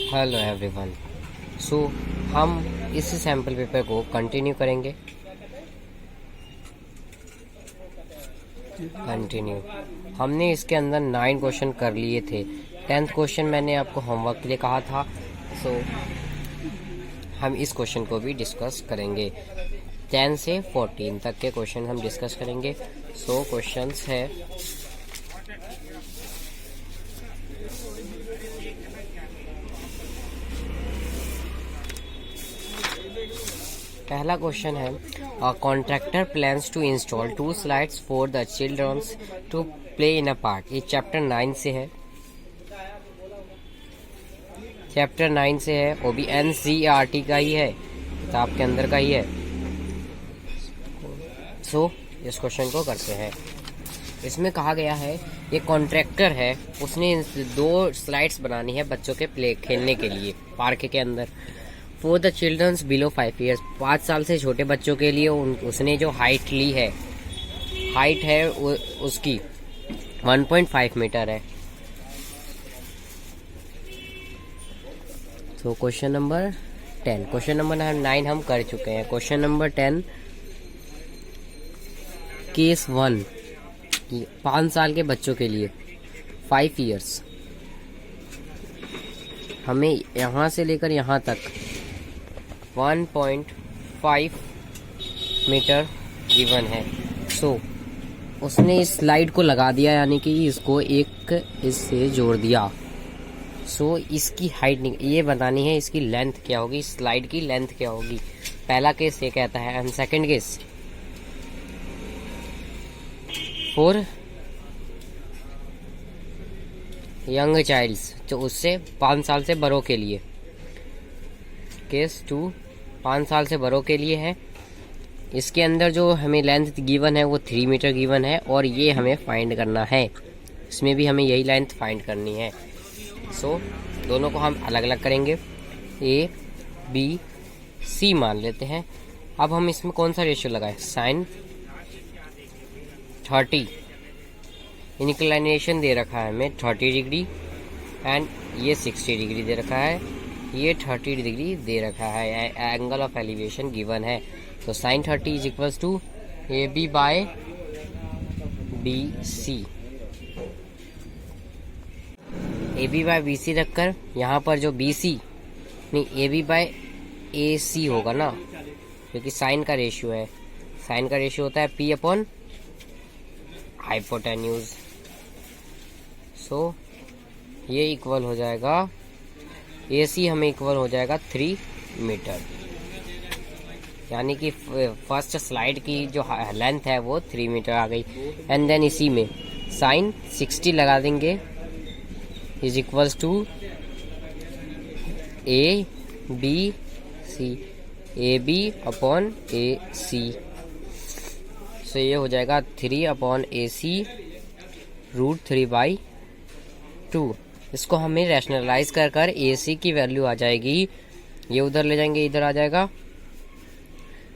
Hello everyone. सो हम इस sample paper को कंटिन्यू करेंगे। हमने इसके अंदर 9 क्वेश्चन कर लिए थे। 10th क्वेश्चन मैंने आपको होमवर्क के लिए कहा था। सो हम इस क्वेश्चन को भी डिस्कस करेंगे। 10 से 14 तक के क्वेश्चन हम डिस्कस करेंगे। सो क्वेश्चंस है, पहला क्वेश्चन है, a contractor plans to install 2 slides for the childrens to play in a park. ये चैप्टर 9 से है। वो भी NCERT का ही है, किताब के अंदर का ही है। सो इस क्वेश्चन को करते हैं। इसमें कहा गया है, ये कॉन्ट्रैक्टर है, उसने 2 स्लाइड्स बनानी है बच्चों के प्ले खेलने के लिए पार्क के अंदर। For the childrens below 5 years, 5 साल से छोटे बच्चों के लिए उसने जो हाइट ली है, हाइट है उसकी 1.5 मीटर है। तो क्वेश्चन नंबर 10, क्वेश्चन नंबर 9 हम कर चुके हैं। क्वेश्चन नंबर 10, केस 1, 5 साल के बच्चों के लिए 5 ईयर्स, हमें यहाँ से लेकर यहाँ तक 1.5 मीटर गिवन है। सो उसने इस स्लाइड को लगा दिया, यानी कि इसको एक इससे जोड़ दिया। सो इसकी हाइट ये बतानी है, इसकी लेंथ क्या होगी, स्लाइड की लेंथ क्या होगी। पहला केस ये कहता है। And second case, for young childs, तो उससे 5 साल से बड़ों के लिए। केस 2 5 साल से बड़ों के लिए है। इसके अंदर जो हमें लेंथ गिवन है वो 3 मीटर गिवन है, और ये हमें फाइंड करना है। इसमें भी हमें यही लेंथ फाइंड करनी है। सो दोनों को हम अलग अलग करेंगे, A, B, C मान लेते हैं। अब हम इसमें कौन सा रेशियो लगाएं, साइन 30, इंक्लिनेशन दे रखा है हमें 30 डिग्री, एंड ये 60 डिग्री दे रखा है, ये 30 डिग्री दे रखा है। एंगल ऑफ एलिवेशन गिवन है। तो sine 30 is equals to AB by BC। AB by BC रखकर यहाँ पर जो BC नहीं, AB बाय AC होगा ना, क्योंकि साइन का रेशियो है। साइन का रेशियो होता है P अपॉन हाइपोटेन्यूज। सो ये इक्वल हो जाएगा, AC हमें इक्वल हो जाएगा 3 मीटर, यानी कि फर्स्ट स्लाइड की जो लेंथ है वो 3 मीटर आ गई। एंड देन इसी में साइन 60 लगा देंगे, is equals to ABC, AB upon AC। So ये हो जाएगा 3 अपॉन AC √3/2। इसको हमें रैशनलाइज कर कर AC की वैल्यू आ जाएगी, ये उधर ले जाएंगे, इधर आ जाएगा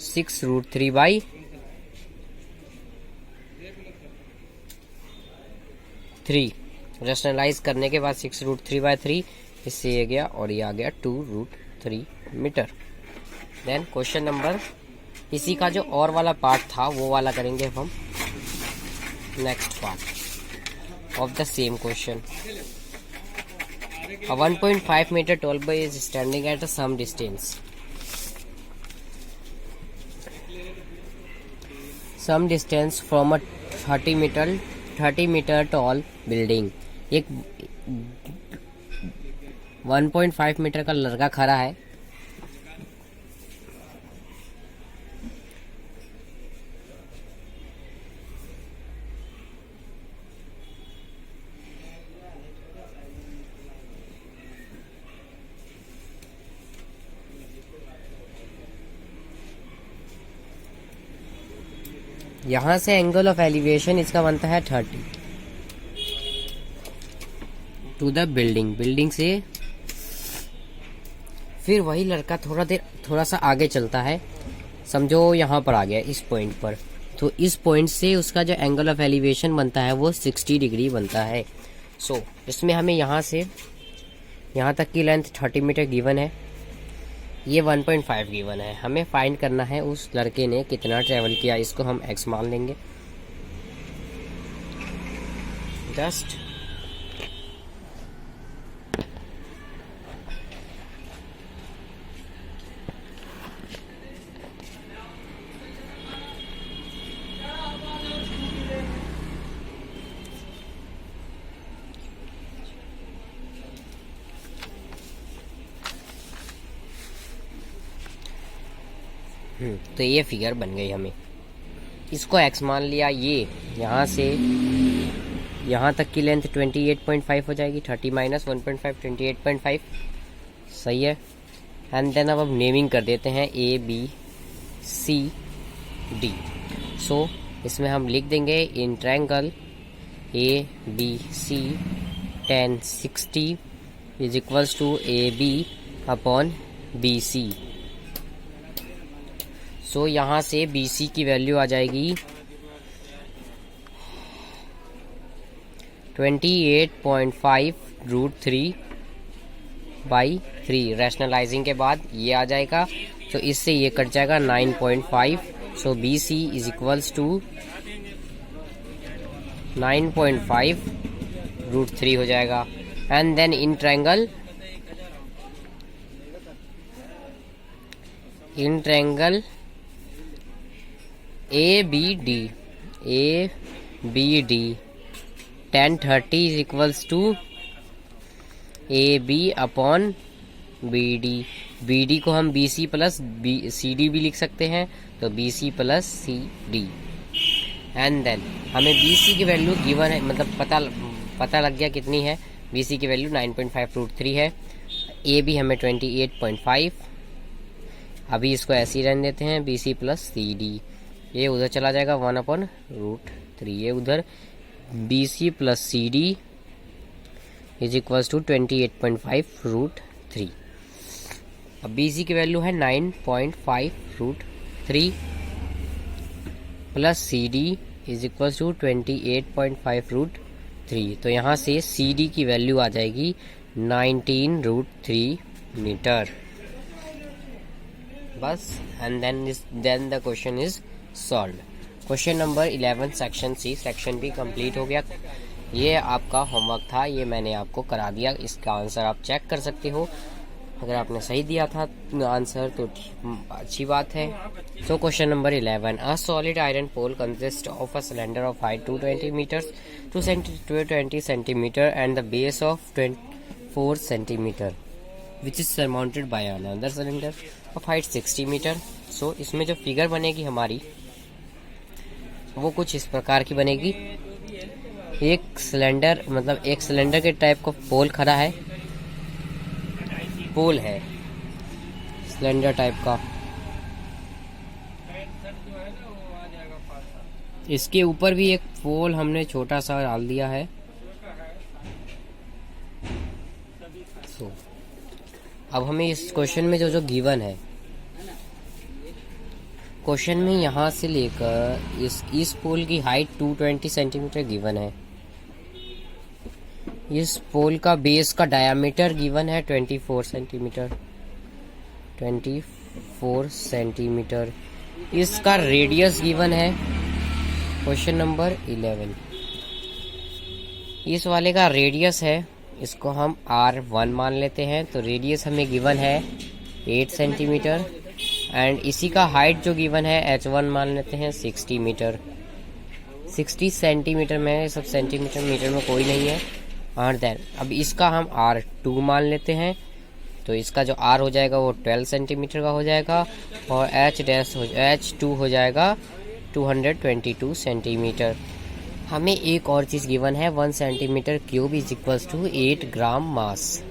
6 √3/3। रैशनलाइज करने के बाद 6 √3/3, इससे ये गया और ये आ गया 2√3 मीटर। देन क्वेश्चन नंबर, इसी का जो और वाला पार्ट था वो वाला करेंगे हम। Next part of the same question, a 1.5 meter tall boy is standing at some distance from a 30 meter tall building। एक 1.5 मीटर का लड़का खड़ा है, यहां से एंगल ऑफ एलिवेशन इसका बनता है 30 टू द बिल्डिंग से। फिर वही लड़का थोड़ा सा आगे चलता है, समझो यहाँ पर आ गया इस पॉइंट पर, तो इस पॉइंट से उसका जो एंगल ऑफ एलिवेशन बनता है वो 60 डिग्री बनता है। सो इसमें हमें यहाँ से यहाँ तक की लेंथ 30 मीटर गिवन है, ये 1.5 गिवन है। हमें फाइंड करना है उस लड़के ने कितना ट्रेवल किया, इसको हम x मान लेंगे। जस्ट तो ये फिगर बन गई हमें, इसको x मान लिया। ये यहाँ से यहाँ तक की लेंथ 28.5 हो जाएगी। 30 माइनस 1.5 28.5 सही है। एंड देन अब नेमिंग कर देते हैं A B C D। सो इसमें हम लिख देंगे in triangle A B C tan 60 is equals to AB upon BC। So यहाँ से BC की वैल्यू आ जाएगी 28.5 √3 बाई 3। रैशनलाइजिंग के बाद ये आ जाएगा, तो इससे ये कट जाएगा 9.5। So BC is equals to 9.5 √3 हो जाएगा। And then in triangle ABD tan 30 is equals to AB upon BD को हम BC प्लस CD भी लिख सकते हैं, तो BC plus CD। And then हमें BC की वैल्यू गिवन है, मतलब पता लग गया कितनी है। BC की वैल्यू 9.5 √3 है। AB हमें 28.5। अभी इसको ऐसे ही रहने देते हैं, BC प्लस CD। ये उधर चला जाएगा 1/√3, ये उधर BC plus CD is equals to 28.5 √3। अब BC की वैल्यू है 9.5 √3 plus CD is equals to 28.5 √3। तो यहाँ से CD की वैल्यू आ जाएगी 19 √3 मीटर बस। And then the question is solve. Question number 11 section C, section B complete हो गया। ये आपका होमवर्क था, ये मैंने आपको करा दिया। इसका आंसर आप चेक कर सकते हो। अगर आपने सही दिया था आंसर तो अच्छी बात है। So question number 11, a solid iron pole consist of a cylinder of height 220 meters 220 centimeter and the base of 4 centimeter which is surmounted by another cylinder of height 60 meter. So इसमें जो figure बनेगी हमारी वो कुछ इस प्रकार की बनेगी। एक सिलेंडर, मतलब एक सिलेंडर के टाइप का पोल खड़ा है, पोल है सिलेंडर टाइप का। इसके ऊपर भी एक पोल हमने छोटा सा डाल दिया है। सो अब हमें इस क्वेश्चन में जो गिवन है, क्वेश्चन में यहाँ से लेकर इस पोल की हाइट 220 सेंटीमीटर गिवन है। इस पोल का बेस का डायामीटर गिवन है 24 सेंटीमीटर। इसका रेडियस गिवन है क्वेश्चन नंबर 11। इस वाले का रेडियस है, इसको हम R1 मान लेते हैं। तो रेडियस हमें गिवन है 8 सेंटीमीटर एंड इसी का हाइट जो गिवन है H1 मान लेते हैं 60 मीटर। 60 सेंटीमीटर में, सब सेंटीमीटर मीटर में कोई नहीं है। और देन अब इसका हम R2 मान लेते हैं, तो इसका जो R हो जाएगा वो 12 सेंटीमीटर का हो जाएगा और H2 हो जाएगा 222 सेंटीमीटर। हमें एक और चीज़ गिवन है 1 centimetre cube is equals to 8 gram mass.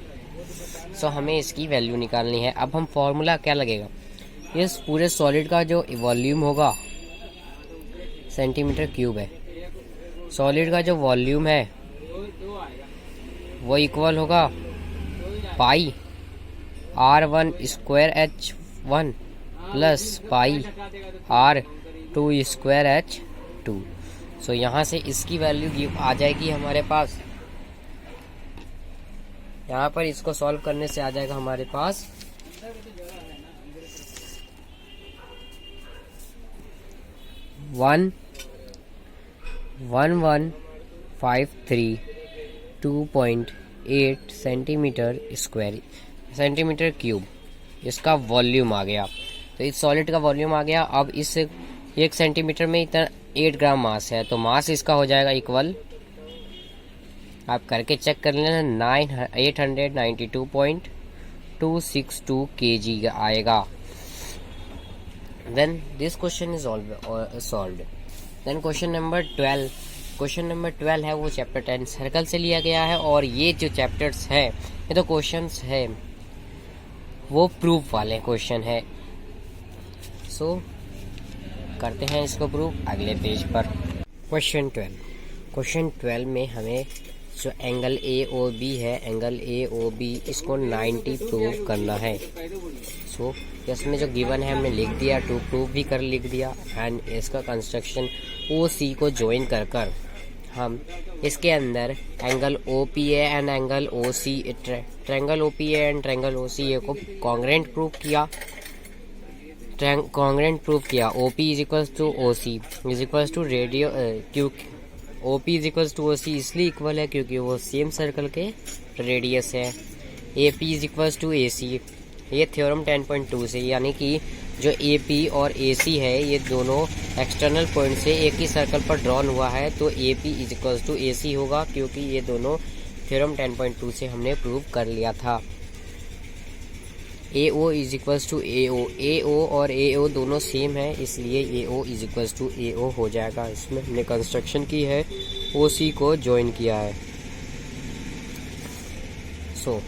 So हमें इसकी वैल्यू निकालनी है। अब हम फॉर्मूला क्या लगेगा, इस पूरे सॉलिड का जो वॉल्यूम होगा सेंटीमीटर क्यूब है, सॉलिड का जो वॉल्यूम है वो इक्वल होगा पाई R1 square H1 plus pi R2 square H2। सो यहाँ से इसकी वैल्यू आ जाएगी हमारे पास यहाँ पर इसको सॉल्व करने से आ जाएगा हमारे पास 1,1,153.2.8 सेंटीमीटर क्यूब इसका वॉल्यूम आ गया। तो इस सॉलिड का वॉल्यूम आ गया। अब इस 1 सेंटीमीटर में इतना 8 ग्राम मास है, तो मास इसका हो जाएगा इक्वल, आप करके चेक कर लेना, 892.262 kg आएगा। Then this question is solved. Then question number 12 है वो चैप्टर 10 सर्कल से लिया गया है। और ये जो चैप्टर्स है, ये तो क्वेश्चंस है वो प्रूफ वाले क्वेश्चन है। सो करते हैं इसको प्रूफ अगले पेज पर। क्वेश्चन 12 में हमें जो एंगल AOB है, एंगल AOB इसको 90 प्रूव करना है। सो इसमें जो गिवन है हमने लिख दिया, टू प्रूफ भी कर लिख दिया। एंड इसका कंस्ट्रक्शन OC को ज्वाइन कर हम इसके अंदर angle OPA and angle OC, triangle OPA and triangle OCA को कॉन्ग्रेंट प्रूव किया। OP is equals to OC is equals to radius, क्योंकि OP is equals to OC इसलिए इक्वल है क्योंकि वो सेम सर्कल के रेडियस है। AP is equals to AC, ये थ्योरम 10.2 से, यानी कि जो AP और AC है ये दोनों एक्सटर्नल पॉइंट से एक ही सर्कल पर ड्रॉन हुआ है, तो AP is equals to AC होगा, क्योंकि ये दोनों थ्योरम 10.2 से हमने प्रूव कर लिया था। AO is equals to AO और AO दोनों सेम है, इसलिए AO is equals to AO हो जाएगा। इसमें हमने कंस्ट्रक्शन की है, OC को ज्वाइन किया है। सो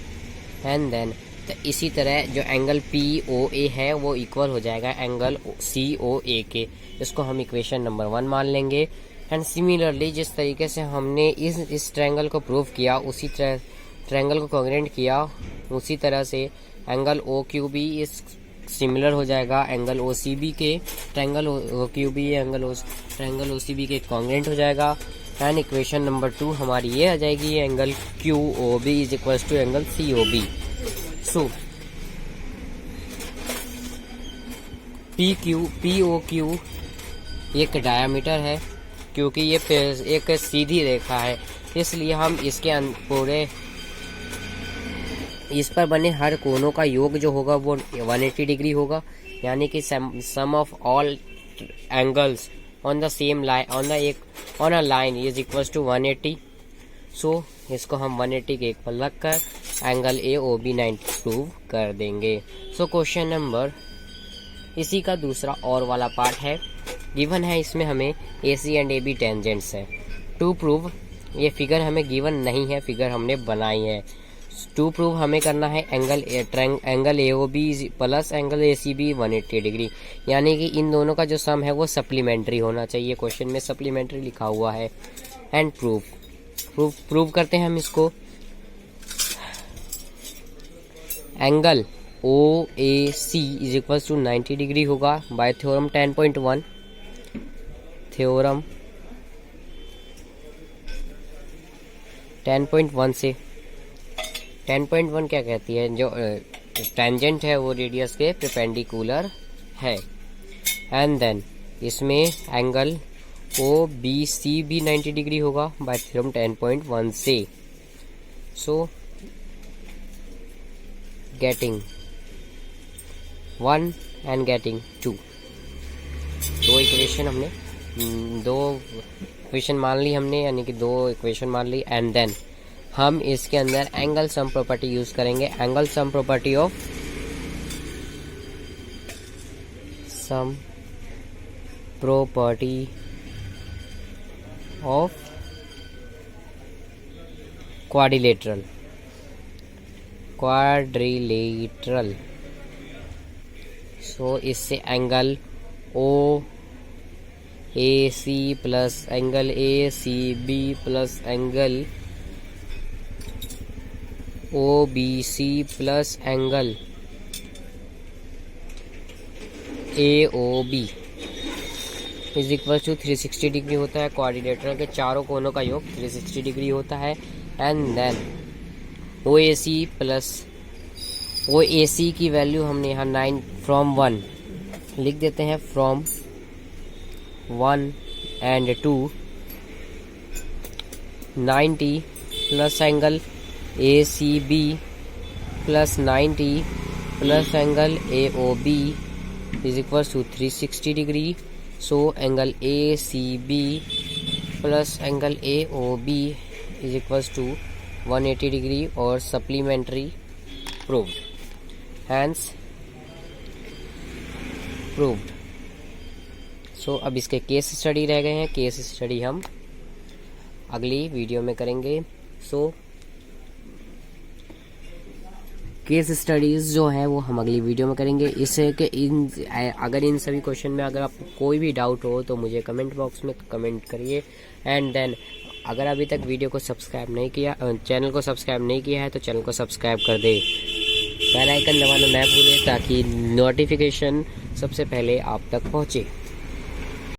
एंड देन तो इसी तरह जो एंगल POA है वो इक्वल हो जाएगा एंगल COA के। इसको हम इक्वेशन नंबर 1 मान लेंगे। एंड सिमिलरली जिस तरीके से हमने इस ट्रायंगल को प्रूव किया, उसी ट्रायंगल को कॉन्ग्रेंट किया, उसी तरह से एंगल OQB इस सिमिलर हो जाएगा एंगल OCB के। ट्रायंगल OQB ट्रायंगल OCB के कॉन्ग्रेंट हो जाएगा। एंड इक्वेशन नंबर 2 हमारी ये आ जाएगी, angle QOB is equals to angle COB। So POQ एक डायामीटर है, क्योंकि ये एक सीधी रेखा है, इसलिए हम इसके पूरे इस पर बने हर कोनों का योग जो होगा वो 180 डिग्री होगा, यानी कि sum of all angles on the same line on a line is equals to 180। So इसको हम 180 के इक्वल रखकर एंगल AOB 90 प्रूव कर देंगे। सो क्वेश्चन नंबर इसी का दूसरा और वाला पार्ट है। गिवन है इसमें हमें AC एंड AB टेंजेंट्स है। टू प्रूव, ये फिगर हमें गिवन नहीं है, फिगर हमने बनाई है। टू प्रूव हमें करना है angle AOB plus angle ACB 180 degree, यानी कि इन दोनों का जो सम है वो सप्लीमेंट्री होना चाहिए। क्वेश्चन में सप्लीमेंट्री लिखा हुआ है। एंड प्रूव करते हैं हम इसको। Angle OAC is equal to 90 degree होगा बाय थ्योरम 10.1। थ्योरम 10.1 से 10.1 क्या कहती है, जो टेंजेंट है वो रेडियस के परपेंडिकुलर है। एंड देन इसमें एंगल OBC भी 90 डिग्री होगा बाय थ्योरम 10.1 से। सो गेटिंग 1 एंड गेटिंग 2, दो इक्वेशन मान ली हमने, यानी कि दो इक्वेशन मान ली। एंड देन हम इसके अंदर एंगल सम प्रॉपर्टी यूज करेंगे। Angle sum property of quadrilateral. So इससे angle OAC plus angle ACB plus angle OBC plus angle AOB is equal to 360 degree होता है। क्वाड्रिलेटरल के चारों कोनों का योग 360 डिग्री होता है। And then OAC plus OAC की वैल्यू हमने यहाँ 9 फ्रॉम 1 लिख देते हैं, from 1 and 2 90 plus angle ACB plus 90 plus angle AOB is equals to 360 degree. So angle ACB plus angle AOB is equals to 180 degree और supplementary proved. Hence proved. So अब इसके case study रह गए हैं. Case study हम अगली video में करेंगे. सो केस स्टडीज़ जो है वो हम अगली वीडियो में करेंगे. इससे कि अगर इन सभी क्वेश्चन में अगर आपको कोई भी डाउट हो तो मुझे कमेंट बॉक्स में कमेंट करिए. एंड देन अगर अभी तक वीडियो को सब्सक्राइब नहीं किया, चैनल को सब्सक्राइब नहीं किया है तो चैनल को सब्सक्राइब कर दे. बेल आइकन दबाना ना भूलें ताकि नोटिफिकेशन सबसे पहले आप तक पहुँचे.